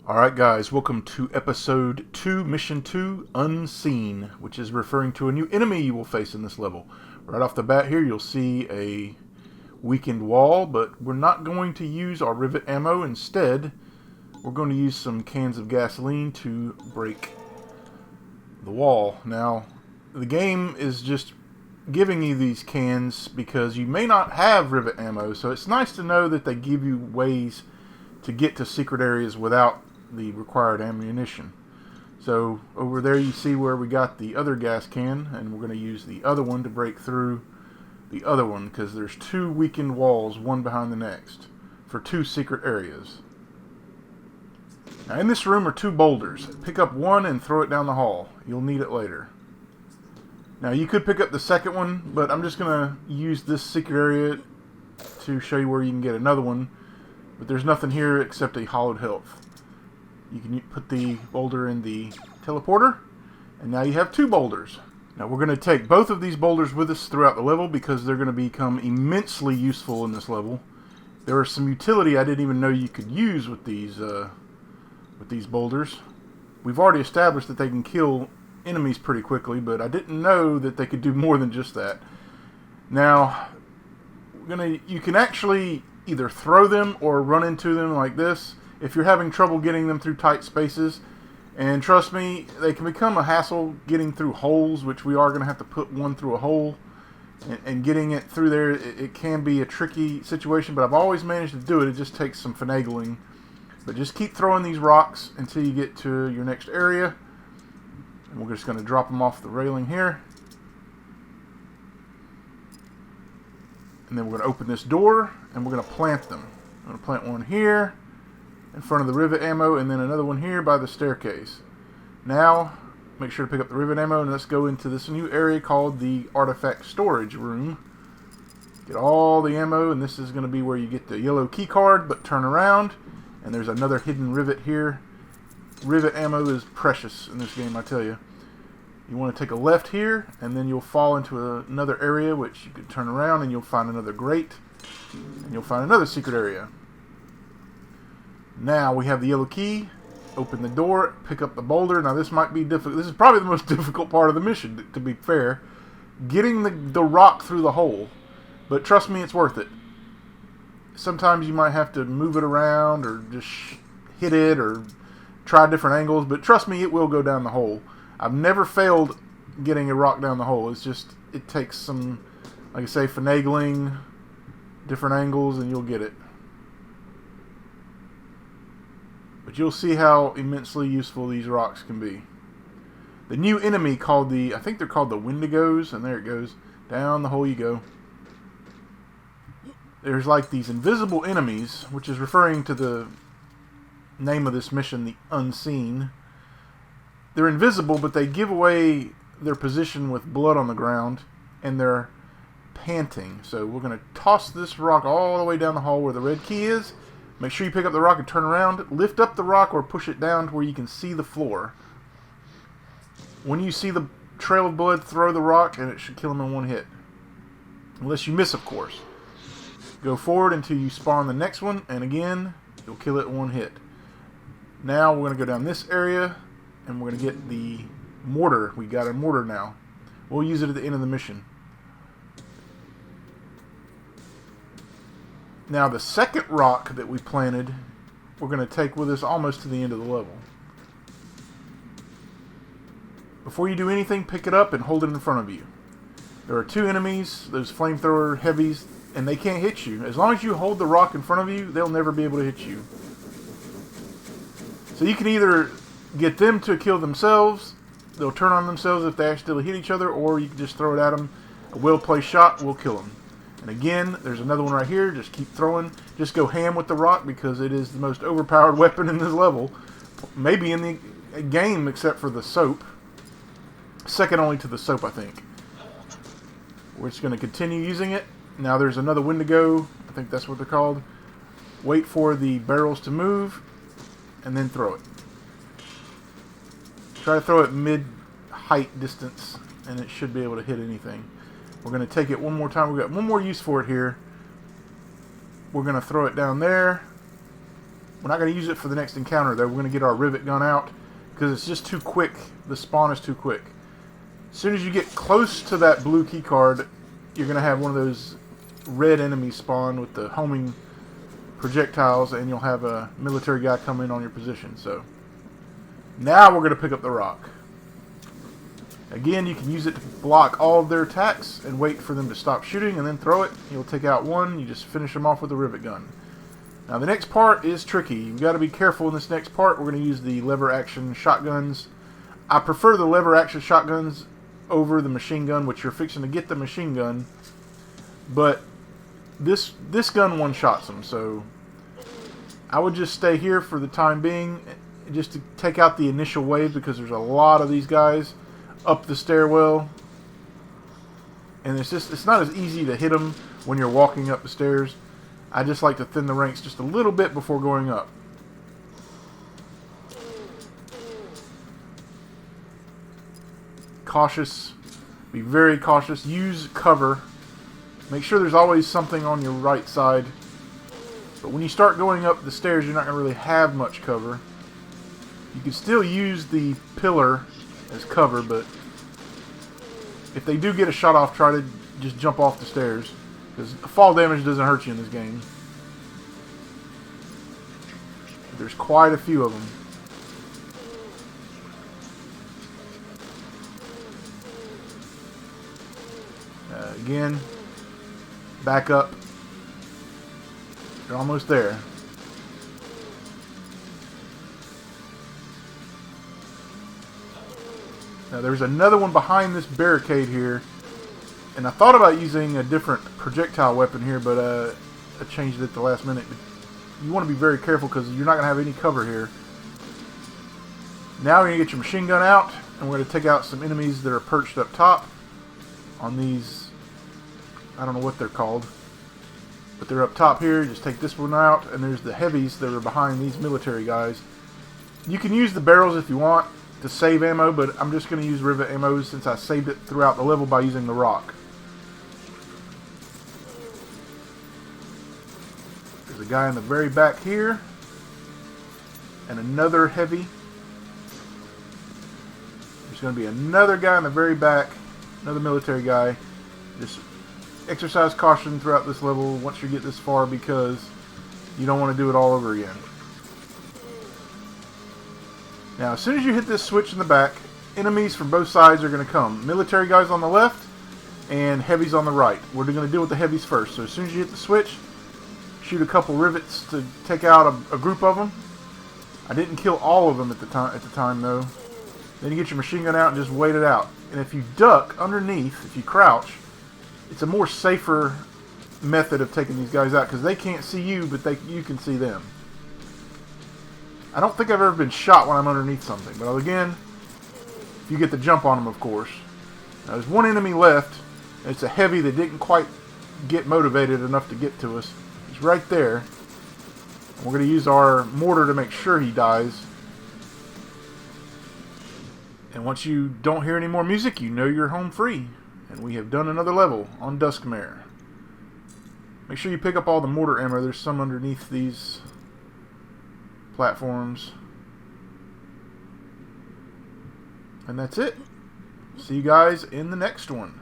Alright guys, welcome to episode 2, mission 2, Unseen, which is referring to a new enemy you will face in this level. Right off the bat here you'll see a weakened wall, but we're not going to use our rivet ammo. Instead, we're going to use some cans of gasoline to break the wall. Now, the game is just giving you these cans because you may not have rivet ammo, so it's nice to know that they give you ways to get to secret areas without the required ammunition. So over there you see where we got the other gas can, and we're going to use the other one to break through the other one because there's two weakened walls, one behind the next, for two secret areas. Now in this room are two boulders. Pick up one and throw it down the hall. You'll need it later. Now you could pick up the second one, but I'm just going to use this secret area to show you where you can get another one. But there's nothing here except a hollowed health. You can put the boulder in the teleporter, and now you have two boulders. Now we're going to take both of these boulders with us throughout the level because they're going to become immensely useful in this level. There is some utility I didn't even know you could use with these boulders. We've already established that they can kill enemies pretty quickly, but I didn't know that they could do more than just that. Now, you can actually either throw them or run into them like this if you're having trouble getting them through tight spaces. And trust me, they can become a hassle getting through holes, which we are going to have to put one through a hole. And getting it through there, it can be a tricky situation, but I've always managed to do it. It just takes some finagling. But just keep throwing these rocks until you get to your next area. And we're just going to drop them off the railing here. And then we're going to open this door, and we're going to plant them. I'm going to plant one here in front of the rivet ammo, and then another one here by the staircase. Now, make sure to pick up the rivet ammo, and let's go into this new area called the artifact storage room. Get all the ammo, and this is going to be where you get the yellow key card, but turn around, and there's another hidden rivet here. Rivet ammo is precious in this game, I tell you. You want to take a left here, and then you'll fall into another area, which you can turn around, and you'll find another grate, and you'll find another secret area. Now we have the yellow key. Open the door, pick up the boulder. Now this might be difficult. This is probably the most difficult part of the mission, to be fair. Getting the rock through the hole. But trust me, it's worth it. Sometimes you might have to move it around, or just hit it, or try different angles. But trust me, it will go down the hole. I've never failed getting a rock down the hole. It's just, it takes some, like I say, finagling, different angles, and you'll get it. But you'll see how immensely useful these rocks can be. The new enemy called I think they're called the Wendigos, and there it goes. Down the hole you go. There's like these invisible enemies, which is referring to the name of this mission, the Unseen. They're invisible, but they give away their position with blood on the ground, and they're panting. So we're going to toss this rock all the way down the hall where the red key is. Make sure you pick up the rock and turn around. Lift up the rock or push it down to where you can see the floor. When you see the trail of blood, throw the rock, and it should kill him in one hit. Unless you miss, of course. Go forward until you spawn the next one, and again, you'll kill it in one hit. Now we're going to go down this area, and we're going to get the mortar. We got a mortar now. We'll use it at the end of the mission. Now the second rock that we planted, we're going to take with us almost to the end of the level. Before you do anything, pick it up and hold it in front of you. There are two enemies, those flamethrower heavies, and they can't hit you. As long as you hold the rock in front of you, they'll never be able to hit you. So you can either get them to kill themselves, they'll turn on themselves if they accidentally hit each other, or you can just throw it at them. A well-placed shot will kill them. And again, there's another one right here. Just keep throwing. Just go ham with the rock because it is the most overpowered weapon in this level. Maybe in the game, except for the soap. Second only to the soap, I think. We're just going to continue using it. Now there's another Wendigo. I think that's what they're called. Wait for the barrels to move, and then throw it. Try to throw it mid-height distance, and it should be able to hit anything. We're going to take it one more time. We've got one more use for it here. We're going to throw it down there. We're not going to use it for the next encounter, though. We're going to get our rivet gun out because it's just too quick. The spawn is too quick. As soon as you get close to that blue key card, you're going to have one of those red enemies spawn with the homing projectiles, and you'll have a military guy come in on your position. So now we're going to pick up the rock. Again, you can use it to block all of their attacks and wait for them to stop shooting and then throw it. You'll take out one, you just finish them off with a rivet gun. Now the next part is tricky. You've got to be careful in this next part. We're going to use the lever action shotguns. I prefer the lever action shotguns over the machine gun, which you're fixing to get the machine gun. But this gun one-shots them, so I would just stay here for the time being just to take out the initial wave, because there's a lot of these guys up the stairwell, and it's not as easy to hit them when you're walking up the stairs. I just like to thin the ranks just a little bit before going up. Cautious. Be very cautious. Use cover. Make sure there's always something on your right side. But when you start going up the stairs, you're not going to really have much cover. You can still use the pillar as cover, but if they do get a shot off, try to just jump off the stairs, because fall damage doesn't hurt you in this game. There's quite a few of them. Again, back up. You're almost there. Now there's another one behind this barricade here, and I thought about using a different projectile weapon here, but I changed it at the last minute. But you want to be very careful because you're not going to have any cover here. Now you're going to get your machine gun out, and we're going to take out some enemies that are perched up top on these, I don't know what they're called, but they're up top here. Just take this one out, and there's the heavies that are behind these military guys. You can use the barrels if you want to save ammo, but I'm just going to use rivet ammo since I saved it throughout the level by using the rock. There's a guy in the very back here, and another heavy. There's going to be another guy in the very back, another military guy. Just exercise caution throughout this level once you get this far, because you don't want to do it all over again. Now, as soon as you hit this switch in the back, enemies from both sides are going to come. Military guys on the left and heavies on the right. We're going to deal with the heavies first. So as soon as you hit the switch, shoot a couple rivets to take out a group of them. I didn't kill all of them at the time though. Then you get your machine gun out and just wait it out. And if you duck underneath, if you crouch, it's a more safer method of taking these guys out, because they can't see you, but you can see them. I don't think I've ever been shot when I'm underneath something, but again, if you get the jump on them, of course. Now, there's one enemy left, and it's a heavy that didn't quite get motivated enough to get to us. He's right there. And we're going to use our mortar to make sure he dies. And once you don't hear any more music, you know you're home free. And we have done another level on Duskmare. Make sure you pick up all the mortar ammo. There's some underneath these platforms. And that's it. See you guys in the next one.